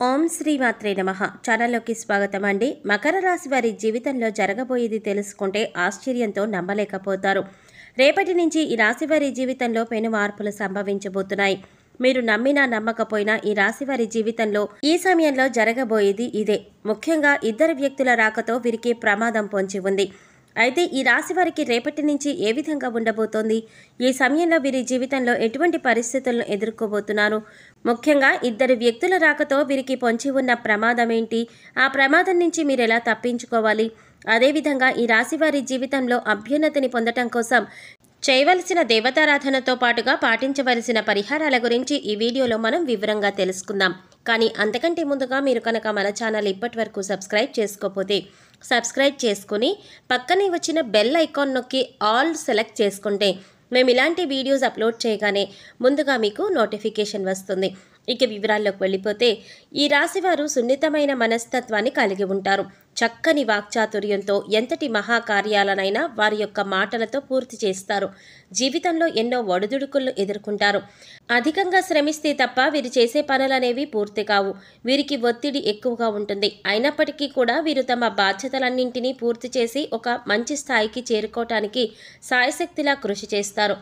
ఓం శ్రీ మాత్రే నమః. ఛానల్లోకి స్వాగతం అండి. మకర రాశి వారి జీవితంలో జరగబోయేది తెలుసుకుంటే ఆశ్చర్యంతో నమ్మలేకపోతారు. రేపటి నుంచి ఈ రాశి వారి జీవితంలో పెను మార్పులు సంభవించబోతున్నాయి. మీరు నమ్మినా నమ్మకపోయినా ఈ రాశి వారి జీవితంలో ఈ సమయంలో జరగబోయేది ఇదే. ముఖ్యంగా ఇద్దరు వ్యక్తుల రాకతో వీరికి ప్రమాదం పొంచి ఉంది. అయితే ఈ రాశి వారికి రేపటి నుంచి ఏ విధంగా ఉండబోతోంది? ఈ సమయంలో వీరి జీవితంలో ఎటువంటి పరిస్థితులను ఎదుర్కోబోతున్నారు? ముఖ్యంగా ఇద్దరు వ్యక్తుల రాకతో వీరికి పొంచి ఉన్న ప్రమాదం ఏంటి? ఆ ప్రమాదం నుంచి మీరు ఎలా తప్పించుకోవాలి? అదేవిధంగా ఈ రాశి వారి జీవితంలో అభ్యున్నతిని పొందటం కోసం చేయవలసిన దేవతారాధనతో పాటుగా పాటించవలసిన పరిహారాల గురించి ఈ వీడియోలో మనం వివరంగా తెలుసుకుందాం. కానీ అంతకంటే ముందుగా మీరు కనుక మన ఛానల్ ఇప్పటి వరకు సబ్స్క్రైబ్ చేసుకోకపోతే సబ్స్క్రైబ్ చేసుకుని పక్కనే వచ్చిన బెల్ ఐకాన్ నొక్కి ఆల్ సెలెక్ట్ చేసుకుంటే మేము ఇలాంటి వీడియోస్ అప్లోడ్ చేయగానే ముందుగా మీకు నోటిఫికేషన్ వస్తుంది. ఇక వివరాల్లోకి వెళ్ళిపోతే ఈ రాశివారు సున్నితమైన మనస్తత్వాన్ని కలిగి ఉంటారు. చక్కని వాక్చాతుర్యంతో ఎంతటి మహాకార్యాలనైనా వారి యొక్క మాటలతో పూర్తి చేస్తారు. జీవితంలో ఎన్నో ఒడిదుడుకులను ఎదుర్కొంటారు. అధికంగా శ్రమిస్తే తప్ప వీరు చేసే పనులనేవి పూర్తి కావు. వీరికి ఒత్తిడి ఎక్కువగా ఉంటుంది. అయినప్పటికీ కూడా వీరు తమ బాధ్యతలన్నింటినీ పూర్తి చేసి ఒక మంచి స్థాయికి చేరుకోవటానికి సాయశక్తిలా కృషి చేస్తారు.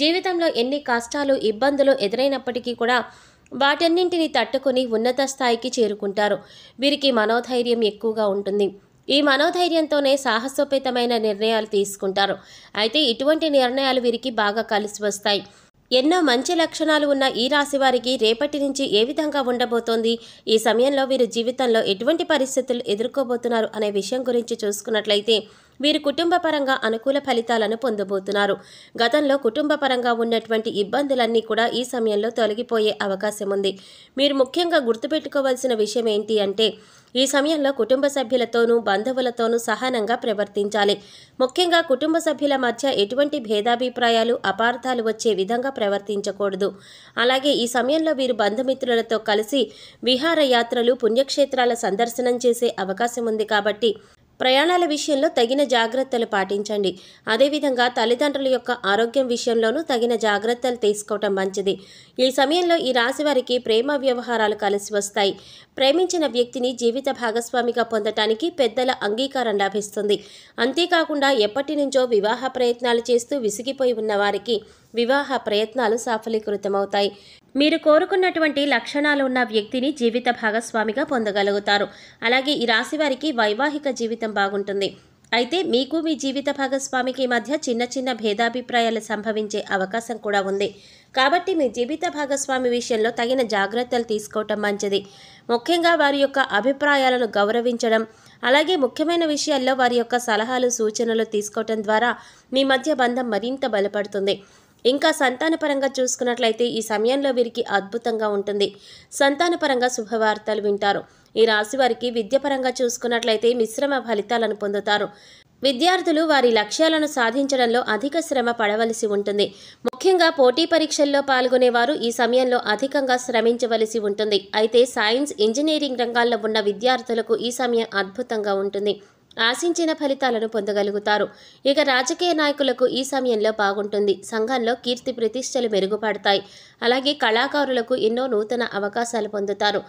జీవితంలో ఎన్ని కష్టాలు ఇబ్బందులు ఎదురైనప్పటికీ కూడా వాటన్నింటినీ తట్టుకొని ఉన్నత స్థాయికి చేరుకుంటారు. వీరికి మనోధైర్యం ఎక్కువగా ఉంటుంది. ఈ మనోధైర్యంతోనే సాహసోపేతమైన నిర్ణయాలు తీసుకుంటారు. అయితే ఇటువంటి నిర్ణయాలు వీరికి బాగా కలిసి వస్తాయి. ఎన్నో మంచి లక్షణాలు ఉన్న ఈ రాశి వారికి రేపటి నుంచి ఏ విధంగా ఉండబోతోంది? ఈ సమయంలో వీరు జీవితంలో ఎటువంటి పరిస్థితులు ఎదుర్కోబోతున్నారు అనే విషయం గురించి చూసుకున్నట్లయితే వీరు కుటుంబ పరంగా అనుకూల ఫలితాలను పొందబోతున్నారు. గతంలో కుటుంబ పరంగా ఉన్నటువంటి ఇబ్బందులన్నీ కూడా ఈ సమయంలో తొలగిపోయే అవకాశం ఉంది. మీరు ముఖ్యంగా గుర్తుపెట్టుకోవాల్సిన విషయం ఏంటి అంటే ఈ సమయంలో కుటుంబ సభ్యులతోనూ బంధువులతోనూ సహనంగా ప్రవర్తించాలి. ముఖ్యంగా కుటుంబ సభ్యుల మధ్య ఎటువంటి భేదాభిప్రాయాలు అపార్థాలు వచ్చే విధంగా ప్రవర్తించకూడదు. అలాగే ఈ సమయంలో వీరు బంధుమిత్రులతో కలిసి విహారయాత్రలు పుణ్యక్షేత్రాల సందర్శనం చేసే అవకాశం ఉంది కాబట్టి ప్రయాణాల విషయంలో తగిన జాగ్రత్తలు పాటించండి. అదేవిధంగా తల్లిదండ్రుల యొక్క ఆరోగ్యం విషయంలోనూ తగిన జాగ్రత్తలు తీసుకోవటం మంచిది. ఈ సమయంలో ఈ రాశి వారికి ప్రేమ వ్యవహారాలు కలిసి వస్తాయి. ప్రేమించిన వ్యక్తిని జీవిత భాగస్వామిగా పొందటానికి పెద్దల అంగీకారం లభిస్తుంది. అంతేకాకుండా ఎప్పటి నుంచో వివాహ ప్రయత్నాలు చేస్తూ విసిగిపోయి ఉన్న వారికి వివాహ ప్రయత్నాలు సఫలీకృతమవుతాయి. మీరు కోరుకున్నటువంటి లక్షణాలు ఉన్న వ్యక్తిని జీవిత భాగస్వామిగా పొందగలుగుతారు. అలాగే ఈ రాశి వారికి వైవాహిక జీవితం బాగుంటుంది. అయితే మీకు మీ జీవిత భాగస్వామికి మధ్య చిన్న చిన్న భేదాభిప్రాయాలు సంభవించే అవకాశం కూడా ఉంది. కాబట్టి మీ జీవిత భాగస్వామి విషయంలో తగిన జాగ్రత్తలు తీసుకోవటం మంచిది. ముఖ్యంగా వారి యొక్క అభిప్రాయాలను గౌరవించడం, అలాగే ముఖ్యమైన విషయాల్లో వారి యొక్క సలహాలు సూచనలు తీసుకోవటం ద్వారా మీ మధ్య బంధం మరింత బలపడుతుంది. ఇంకా సంతానపరంగా చూసుకున్నట్లయితే ఈ సమయంలో వీరికి అద్భుతంగా ఉంటుంది. సంతానపరంగా శుభవార్తలు వింటారు. ఈ రాశి వారికి విద్యపరంగా చూసుకున్నట్లయితే మిశ్రమ ఫలితాలను పొందుతారు. విద్యార్థులు వారి లక్ష్యాలను సాధించడంలో అధిక శ్రమ పడవలసి ఉంటుంది. ముఖ్యంగా పోటీ పరీక్షల్లో పాల్గొనేవారు ఈ సమయంలో అధికంగా శ్రమించవలసి ఉంటుంది. అయితే సైన్స్, ఇంజనీరింగ్ రంగాల్లో ఉన్న విద్యార్థులకు ఈ సమయం అద్భుతంగా ఉంటుంది. ఆశించిన ఫలితాలను పొందగలుగుతారు. ఇక రాజకీయ నాయకులకు ఈ సమయంలో బాగుంటుంది. సంఘంలో కీర్తి ప్రతిష్టలు మెరుగుపడతాయి. అలాగే కళాకారులకు ఎన్నో నూతన అవకాశాలు పొందుతారు.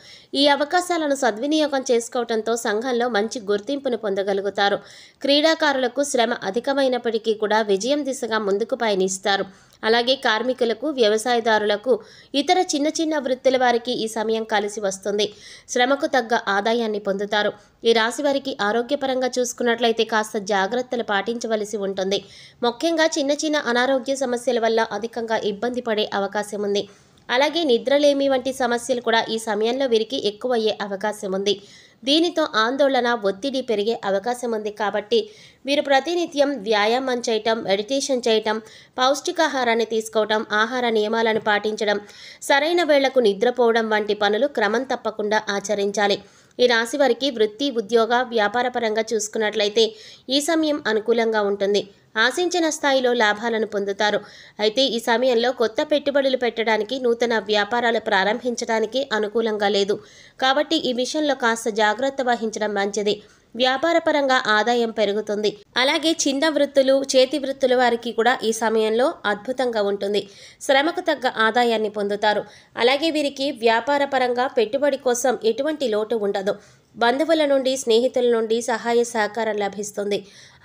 ఈ అవకాశాలను సద్వినియోగం చేసుకోవడంతో సంఘంలో మంచి గుర్తింపును పొందగలుగుతారు. క్రీడాకారులకు శ్రమ అధికమైనప్పటికీ కూడా విజయం దిశగా ముందుకు పయనిస్తారు. అలాగే కార్మికులకు, వ్యవసాయదారులకు, ఇతర చిన్న చిన్న వృత్తుల వారికి ఈ సమయం కలిసి వస్తుంది. శ్రమకు తగ్గ ఆదాయాన్ని పొందుతారు. ఈ రాశి వారికి ఆరోగ్యపరంగా చూసుకున్నట్లయితే కాస్త జాగ్రత్తలు పాటించవలసి ఉంటుంది. ముఖ్యంగా చిన్న చిన్న అనారోగ్య సమస్యల వల్ల అధికంగా ఇబ్బంది పడే అవకాశం ఉంది. అలాగే నిద్రలేమి వంటి సమస్యలు కూడా ఈ సమయంలో వీరికి ఎక్కువయ్యే అవకాశం ఉంది. దీనితో ఆందోళన, ఒత్తిడి పెరిగే అవకాశం ఉంది. కాబట్టి వీరు ప్రతినిత్యం వ్యాయామం చేయటం, మెడిటేషన్ చేయటం, పౌష్టికాహారాన్ని తీసుకోవటం, ఆహార నియమాలను పాటించడం, సరైన వేళకు నిద్రపోవడం వంటి పనులు క్రమం తప్పకుండా ఆచరించాలి. ఈ రాశి వారికి వృత్తి, ఉద్యోగ, వ్యాపార పరంగా చూసుకున్నట్లయితే ఈ సమయం అనుకూలంగా ఉంటుంది. ఆశించిన స్థాయిలో లాభాలను పొందుతారు. అయితే ఈ సమయంలో కొత్త పెట్టుబడులు పెట్టడానికి, నూతన వ్యాపారాలు ప్రారంభించడానికి అనుకూలంగా లేదు. కాబట్టి ఈ విషయంలో కాస్త జాగ్రత్త వహించడం మంచిది. వ్యాపారపరంగా ఆదాయం పెరుగుతుంది. అలాగే చిన్న వృత్తులు, చేతి వృత్తుల వారికి కూడా ఈ సమయంలో అద్భుతంగా ఉంటుంది. శ్రమకు తగ్గ ఆదాయాన్ని పొందుతారు. అలాగే వీరికి వ్యాపారపరంగా పెట్టుబడి కోసం ఎటువంటి లోటు ఉండదు. బంధువుల నుండి, స్నేహితుల నుండి సహాయ సహకారం లభిస్తుంది.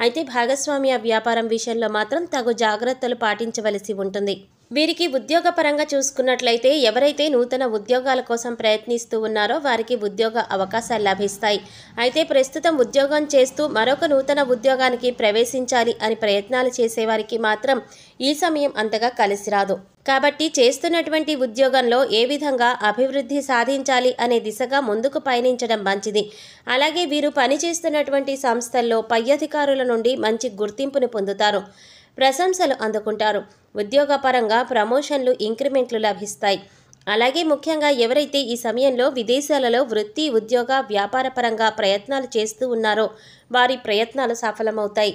అయితే భాగస్వామ్య వ్యాపారం విషయంలో మాత్రం తగు జాగ్రత్తలు పాటించవలసి ఉంటుంది. వీరికి ఉద్యోగపరంగా చూసుకున్నట్లయితే ఎవరైతే నూతన ఉద్యోగాల కోసం ప్రయత్నిస్తూ ఉన్నారో వారికి ఉద్యోగ అవకాశాలు లభిస్తాయి. అయితే ప్రస్తుతం ఉద్యోగం చేస్తూ మరొక నూతన ఉద్యోగానికి ప్రవేశించాలి అని ప్రయత్నాలు చేసేవారికి మాత్రం ఈ సమయం అంతగా కలిసి రాదు. కాబట్టి చేస్తున్నటువంటి ఉద్యోగంలో ఏ విధంగా అభివృద్ధి సాధించాలి అనే దిశగా ముందుకు పయనించడం మంచిది. అలాగే వీరు పనిచేస్తున్నటువంటి సంస్థల్లో పై అధికారుల నుండి మంచి గుర్తింపును పొందుతారు. ప్రశంసలు అందుకుంటారు. ఉద్యోగపరంగా ప్రమోషన్లు, ఇంక్రిమెంట్లు లభిస్తాయి. అలాగే ముఖ్యంగా ఎవరైతే ఈ సమయంలో విదేశాలలో వృత్తి, ఉద్యోగ, వ్యాపారపరంగా ప్రయత్నాలు చేస్తూ ఉన్నారో వారి ప్రయత్నాలు సఫలమవుతాయి.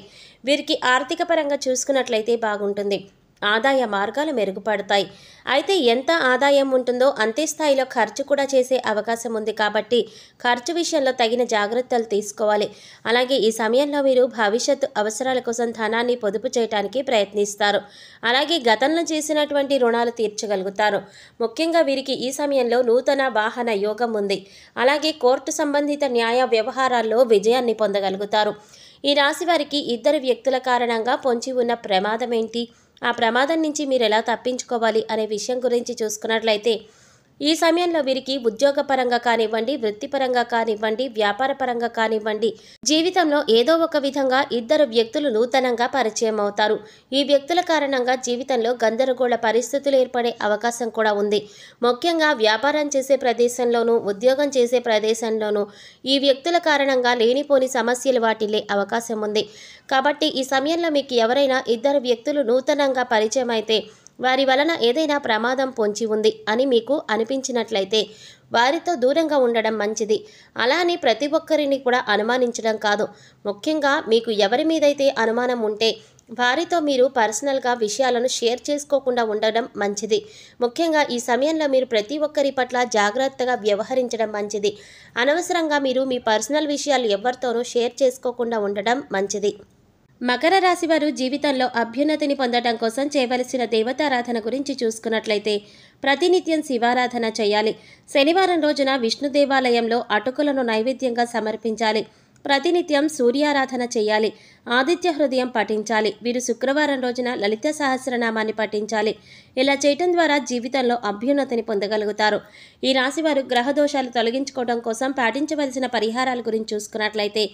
వీరికి ఆర్థిక పరంగా చూసుకున్నట్లయితే బాగుంటుంది. ఆదాయ మార్గాలు మెరుగుపడతాయి. అయితే ఎంత ఆదాయం ఉంటుందో అంతే స్థాయిలో ఖర్చు కూడా చేసే అవకాశం ఉంది. కాబట్టి ఖర్చు విషయంలో తగిన జాగ్రత్తలు తీసుకోవాలి. అలాగే ఈ సమయంలో మీరు భవిష్యత్తు అవసరాల కోసం ధనాన్ని పొదుపు చేయడానికి ప్రయత్నిస్తారు. అలాగే గతంలో చేసినటువంటి రుణాలు తీర్చగలుగుతారు. ముఖ్యంగా వీరికి ఈ సమయంలో నూతన వాహన యోగం ఉంది. అలాగే కోర్టు సంబంధిత న్యాయ వ్యవహారాల్లో విజయాన్ని పొందగలుగుతారు. ఈ రాశి వారికి ఇద్దరు వ్యక్తుల కారణంగా పొంచి ఉన్న ప్రమాదం ఏంటి, ఆ ప్రమాదం నుంచి మీరు ఎలా తప్పించుకోవాలి అనే విషయం గురించి చూసుకున్నట్లయితే ఈ సమయంలో వీరికి ఉద్యోగపరంగా కానివ్వండి, వృత్తిపరంగా కానివ్వండి, వ్యాపారపరంగా కానివ్వండి, జీవితంలో ఏదో ఒక విధంగా ఇద్దరు వ్యక్తులు నూతనంగా పరిచయం అవుతారు. ఈ వ్యక్తుల కారణంగా జీవితంలో గందరగోళ పరిస్థితులు ఏర్పడే అవకాశం కూడా ఉంది. ముఖ్యంగా వ్యాపారం చేసే ప్రదేశంలోనూ, ఉద్యోగం చేసే ప్రదేశంలోనూ ఈ వ్యక్తుల కారణంగా లేనిపోని సమస్యలు వాటిల్లే అవకాశం ఉంది. కాబట్టి ఈ సమయంలో మీకు ఎవరైనా ఇద్దరు వ్యక్తులు నూతనంగా పరిచయం అయితే వారి వలన ఏదైనా ప్రమాదం పొంచి ఉంది అని మీకు అనిపించినట్లయితే వారితో దూరంగా ఉండడం మంచిది. అలా అని ప్రతి ఒక్కరిని కూడా అనుమానించడం కాదు. ముఖ్యంగా మీకు ఎవరి మీదైతే అనుమానం ఉంటే వారితో మీరు పర్సనల్గా విషయాలను షేర్ చేసుకోకుండా ఉండడం మంచిది. ముఖ్యంగా ఈ సమయంలో మీరు ప్రతి ఒక్కరి పట్ల జాగ్రత్తగా వ్యవహరించడం మంచిది. అనవసరంగా మీరు మీ పర్సనల్ విషయాలు ఎవరితోనూ షేర్ చేసుకోకుండా ఉండడం మంచిది. మకర రాశి వారు జీవితంలో అభ్యున్నతిని పొందడం కోసం చేయవలసిన దేవతారాధన గురించి చూసుకున్నట్లయితే ప్రతినిత్యం శివారాధన చేయాలి. శనివారం రోజున విష్ణు దేవాలయంలో అటుకులను నైవేద్యంగా సమర్పించాలి. ప్రతినిత్యం సూర్యారాధన చేయాలి. ఆదిత్య హృదయం పఠించాలి. వీరు శుక్రవారం రోజున లలిత సహస్రనామాన్ని పఠించాలి. ఇలా చేయటం ద్వారా జీవితంలో అభ్యున్నతిని పొందగలుగుతారు. ఈ రాశివారు గ్రహ దోషాలు తొలగించుకోవడం కోసం పాటించవలసిన పరిహారాల గురించి చూసుకున్నట్లయితే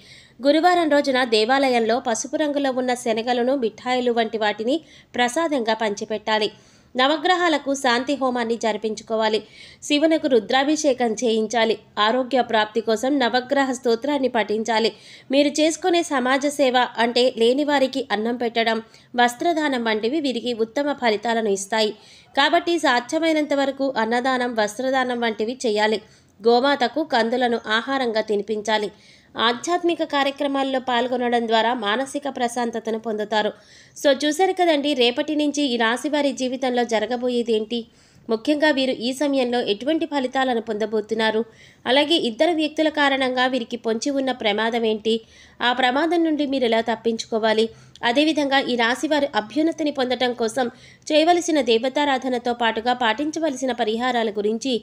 గురువారం రోజున దేవాలయంలో పసుపు రంగులో ఉన్న శనగలను, మిఠాయిలు వంటి వాటిని ప్రసాదంగా పంచిపెట్టాలి. నవగ్రహాలకు శాంతి హోమాన్ని జరిపించుకోవాలి. శివునకు రుద్రాభిషేకం చేయించాలి. ఆరోగ్య ప్రాప్తి కోసం నవగ్రహ స్తోత్రాన్ని పఠించాలి. మీరు చేసుకునే సమాజ సేవ అంటే లేని వారికి అన్నం పెట్టడం, వస్త్రదానం వంటివి వీరికి ఉత్తమ ఫలితాలను ఇస్తాయి. కాబట్టి సాధ్యమైనంత వరకు అన్నదానం, వస్త్రదానం వంటివి చేయాలి. గోమాతకు కందులను ఆహారంగా తినిపించాలి. ఆధ్యాత్మిక కార్యక్రమాల్లో పాల్గొనడం ద్వారా మానసిక ప్రశాంతతను పొందుతారు. సో చూశారు కదండి, రేపటి నుంచి ఈ రాశి వారి జీవితంలో జరగబోయేది ఏంటి, ముఖ్యంగా వీరు ఈ సమయంలో ఎటువంటి ఫలితాలను పొందబోతున్నారు, అలాగే ఇద్దరు వ్యక్తుల కారణంగా వీరికి పొంచి ఉన్న ప్రమాదం ఏంటి, ఆ ప్రమాదం నుండి మీరు ఎలా తప్పించుకోవాలి, అదేవిధంగా ఈ రాశి వారి అభ్యున్నతిని పొందడం కోసం చేయవలసిన దేవతారాధనతో పాటుగా పాటించవలసిన పరిహారాల గురించి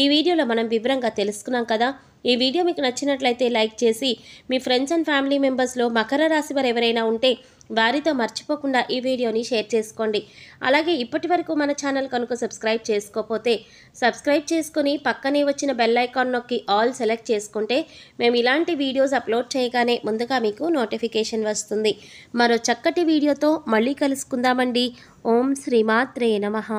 ఈ వీడియోలో మనం వివరంగా తెలుసుకున్నాం కదా. ఈ వీడియో మీకు నచ్చినట్లయితే లైక్ చేసి మీ ఫ్రెండ్స్ అండ్ ఫ్యామిలీ మెంబర్స్లో మకర రాశి వారు ఎవరైనా ఉంటే వారితో మర్చిపోకుండా ఈ వీడియోని షేర్ చేసుకోండి. అలాగే ఇప్పటి వరకు మన ఛానల్ కనుక సబ్స్క్రైబ్ చేసుకోకపోతే సబ్స్క్రైబ్ చేసుకొని పక్కనే వచ్చిన బెల్ ఐకాన్ నొక్కి ఆల్ సెలెక్ట్ చేసుకుంటే మేము ఇలాంటి వీడియోస్ అప్లోడ్ చేయగానే ముందుగా మీకు నోటిఫికేషన్ వస్తుంది. మరో చక్కటి వీడియోతో మళ్ళీ కలుసుకుందామండి. ఓం శ్రీమాత్రే నమః.